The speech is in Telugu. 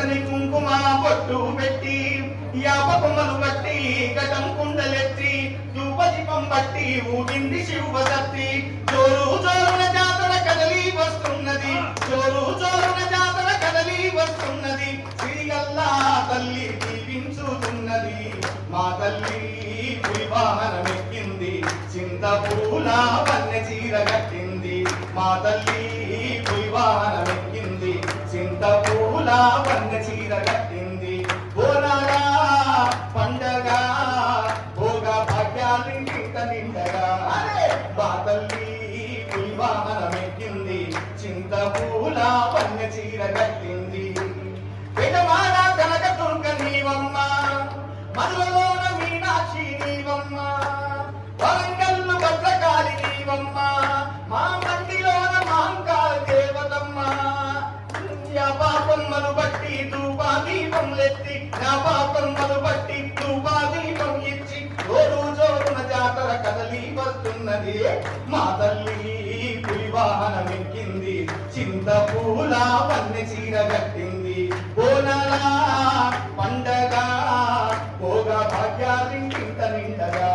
ఎర్రని కుంకుమ పొట్టు పెట్టి యాప కొమ్మలు బట్టి ఘటం కుండలెత్తి ధూపదీపం బట్టి ఊగింది శివసత్తి జోరు జోరున జాతర కదలి వస్తున్నది జోరు జోరున జాతర కదలి వస్తున్నది సిరిగల్లా తల్లి దీవించుతున్నది మా తల్లి వాహనమెక్కింది చింతపూల వన్నె చీర కట్టింది మా తల్లి వాహనమెక్కింది చింతపూల వన్నె చీర కట్టింది బోనాల పండగ భోగ భాగ్యాలింటింట నిండగా మా తల్లి వాహనమెక్కింది చింతపూల వన్నె చీర కట్టింది పెదమాల కనక దుర్గ నీవమ్మ మరువలోన మీనాక్షి నీవమ్మ వరంగల్లు భద్రకాళి నీవమ్మ మా మందిలోన మహంకాళ దేవతమ్మ పాపమ్మలు బట్టి ధూపాదీపం లెత్తి నా పాపమ్మలు బట్టి ధూపాదీపం ఇచ్చి జోరు జోరున జాతర కదలి వస్తున్నది మా తల్లి పులివాహనమెక్కింది చింతపూల వన్నె చీర కట్టింది బోనాల పండగ భోగ భాగ్యాలింటింట నిండగా